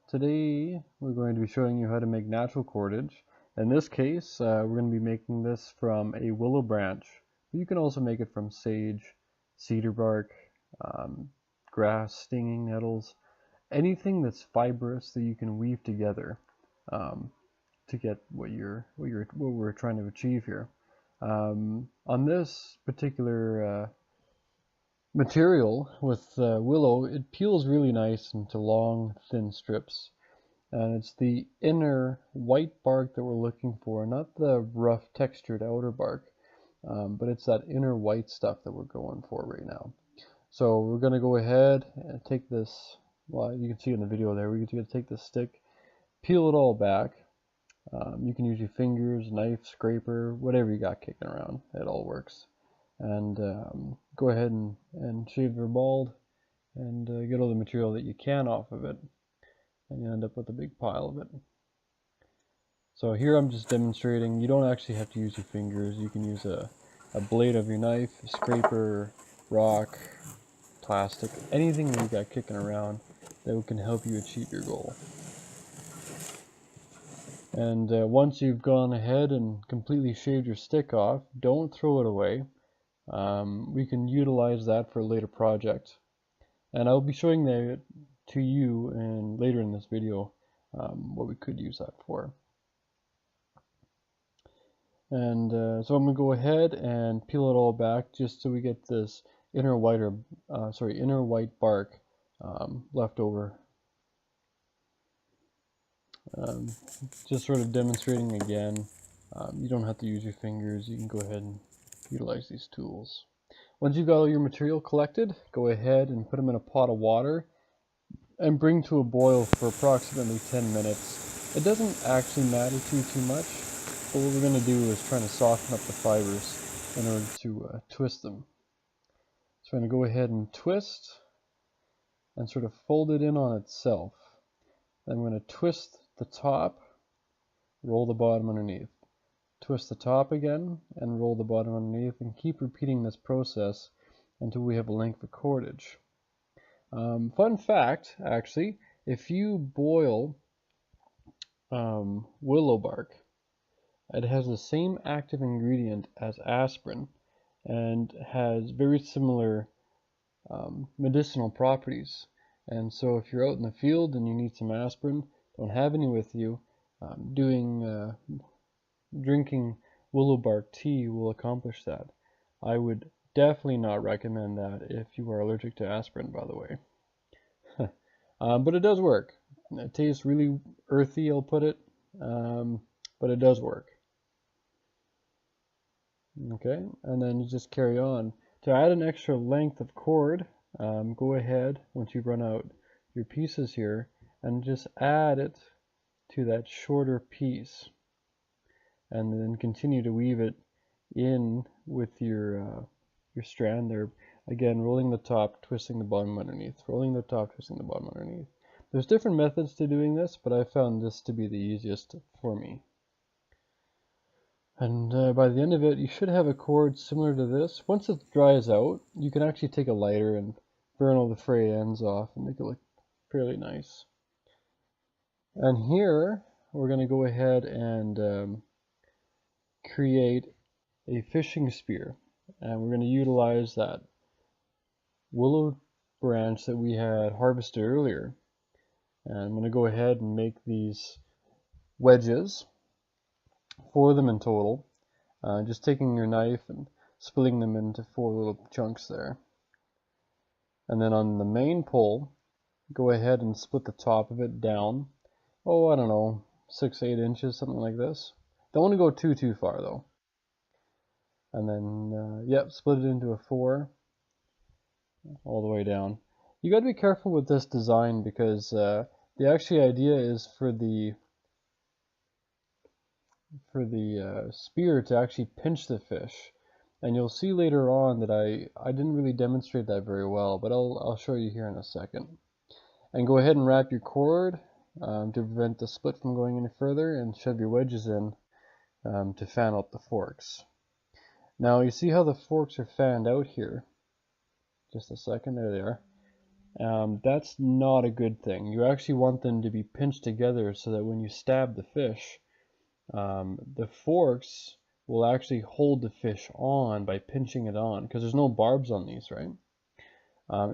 Today we're going to be showing you how to make natural cordage. In this case, we're going to be making this from a willow branch. You can also make it from sage, cedar bark, grass, stinging nettles, anything that's fibrous that you can weave together to get what we're trying to achieve here. On this particular material with willow, it peels really nice into long, thin strips. And it's the inner white bark that we're looking for, not the rough textured outer bark, but it's that inner white stuff that we're going for right now. So we're going to go ahead and take this, well, you can see in the video there, we're going to take this stick, peel it all back. You can use your fingers, knife, scraper, whatever you got kicking around, it all works. And go ahead and shave your bald and get all the material that you can off of it, and you end up with a big pile of it. So here I'm just demonstrating. You don't actually have to use your fingers. You can use a blade of your knife, a scraper, rock, plastic, anything that you got kicking around that can help you achieve your goal. And once you've gone ahead and completely shaved your stick off, don't throw it away. We can utilize that for a later project, and I'll be showing that to you later in this video, what we could use that for. And so I'm going to go ahead and peel it all back just so we get this inner white bark left over. Just sort of demonstrating again, you don't have to use your fingers. You can go ahead and utilize these tools. Once you've got all your material collected, go ahead and put them in a pot of water and bring to a boil for approximately 10 minutes. It doesn't actually matter too much, but what we're going to do is try to soften up the fibers in order to twist them. So I'm going to go ahead and twist and sort of fold it in on itself. Then I'm going to twist the top, roll the bottom underneath. Twist the top again and roll the bottom underneath, and keep repeating this process until we have a length of cordage. Fun fact, actually, if you boil willow bark, it has the same active ingredient as aspirin and has very similar medicinal properties. And so if you're out in the field and you need some aspirin, don't have any with you, drinking willow bark tea will accomplish that. I would definitely not recommend that if you are allergic to aspirin, by the way. But it does work. It tastes really earthy, I'll put it, but it does work. Okay, and then you just carry on. To add an extra length of cord, go ahead, once you've run out your pieces here, and just add it to that shorter piece. And then continue to weave it in with your strand there. Again, rolling the top, twisting the bottom underneath. Rolling the top, twisting the bottom underneath. There's different methods to doing this, but I found this to be the easiest for me. And by the end of it, you should have a cord similar to this. Once it dries out, you can actually take a lighter and burn all the fray ends off and make it look fairly nice. And here, we're going to go ahead and create a fishing spear, and we're going to utilize that willow branch that we had harvested earlier. And I'm going to go ahead and make these wedges, 4 of them in total, just taking your knife and splitting them into 4 little chunks there. And then on the main pole, go ahead and split the top of it down, I don't know, 6-8 inches, something like this. Don't want to go too far though. And then, split it into a 4 all the way down. You got to be careful with this design because the actual idea is for the spear to actually pinch the fish. And you'll see later on that I didn't really demonstrate that very well, but I'll show you here in a second. And go ahead and wrap your cord to prevent the split from going any further, and shove your wedges in to fan out the forks. Now you see how the forks are fanned out here. Just a second, there they are. That's not a good thing. You actually want them to be pinched together so that when you stab the fish, the forks will actually hold the fish on by pinching it on, because there's no barbs on these, right?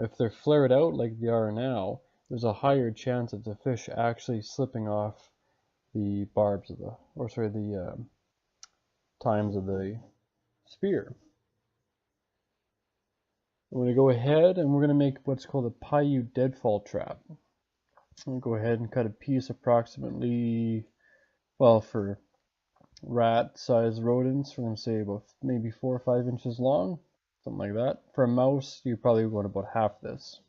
If they're flared out like they are now, there's a higher chance of the fish actually slipping off the barbs of the tines of the spear. I'm going to go ahead and we're going to make what's called a paiute deadfall trap. I'll go ahead and cut a piece approximately, well, for rat-sized rodents, we're going to say about maybe 4 or 5 inches long, something like that. For a mouse, you probably want about half this.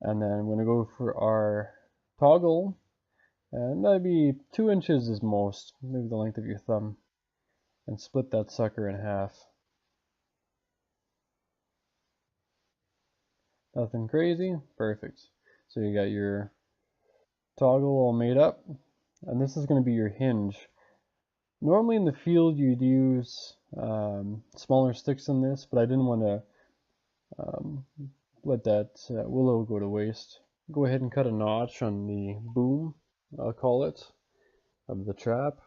And then I'm going to go for our toggle, and maybe 2 inches is most, maybe the length of your thumb, and split that sucker in half. Nothing crazy, perfect. So you got your toggle all made up, and this is going to be your hinge. Normally in the field you'd use smaller sticks than this, but I didn't want to let that willow go to waste. Go ahead and cut a notch on the boom, I'll call it, of the trap.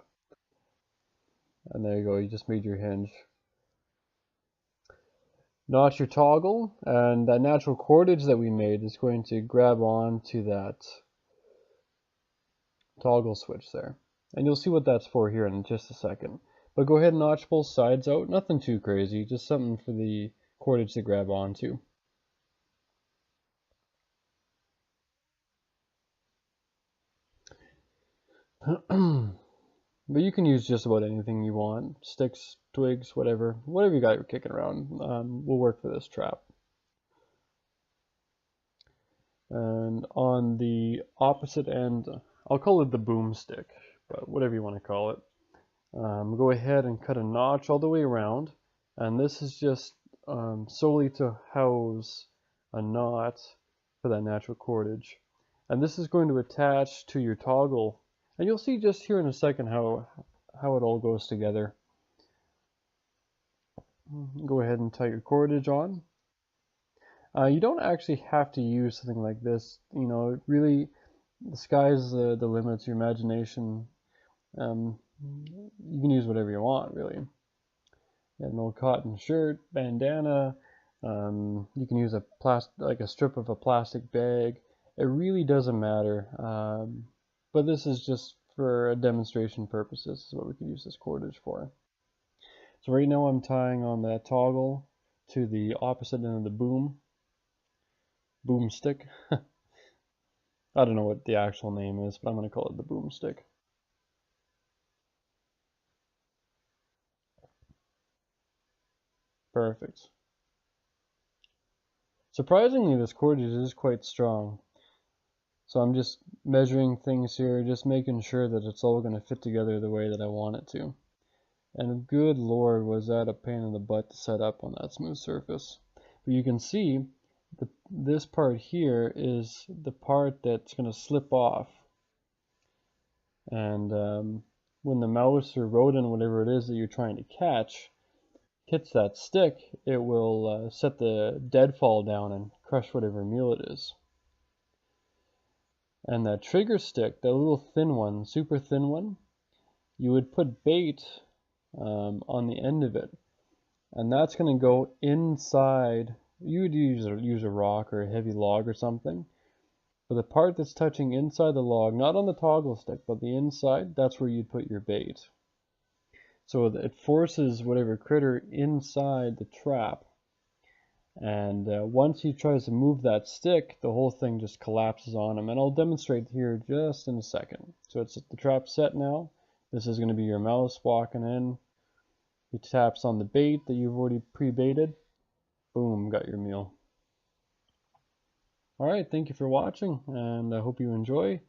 And there you go, you just made your hinge. Notch your toggle, and that natural cordage that we made is going to grab on to that toggle switch there. And you'll see what that's for here in just a second. But go ahead and notch both sides out, nothing too crazy, just something for the cordage to grab onto. But you can use just about anything you want, sticks, twigs, whatever you got you're kicking around will work for this trap. And on the opposite end, I'll call it the boomstick, but whatever you want to call it, go ahead and cut a notch all the way around, and this is just solely to house a knot for that natural cordage. And this is going to attach to your toggle. And you'll see just here in a second how it all goes together. Go ahead and tie your cordage on. You don't actually have to use something like this. You know, really, the sky's the limit. Your imagination. You can use whatever you want, really. You have an old cotton shirt, bandana. You can use like a strip of a plastic bag. It really doesn't matter. But this is just for demonstration purposes, is what we could use this cordage for. So right now I'm tying on that toggle to the opposite end of the boomstick. I don't know what the actual name is, but I'm going to call it the boomstick. Perfect. Surprisingly, this cordage is quite strong. So I'm just measuring things here, just making sure that it's all going to fit together the way that I want it to. And good lord, was that a pain in the butt to set up on that smooth surface. But you can see this part here is the part that's going to slip off. And when the mouse or rodent, whatever it is that you're trying to catch, hits that stick, it will set the deadfall down and crush whatever meal it is. And that trigger stick, that little thin one, super thin one, you would put bait on the end of it. And that's going to go inside. You would use a rock or a heavy log or something. But the part that's touching inside the log, not on the toggle stick, but the inside, that's where you'd put your bait. So it forces whatever critter inside the trap. And once he tries to move that stick, the whole thing just collapses on him. And I'll demonstrate here just in a second. So it's the trap set now. This is going to be your mouse walking in. He taps on the bait that you've already pre-baited. Boom, got your meal. Alright, thank you for watching, and I hope you enjoy.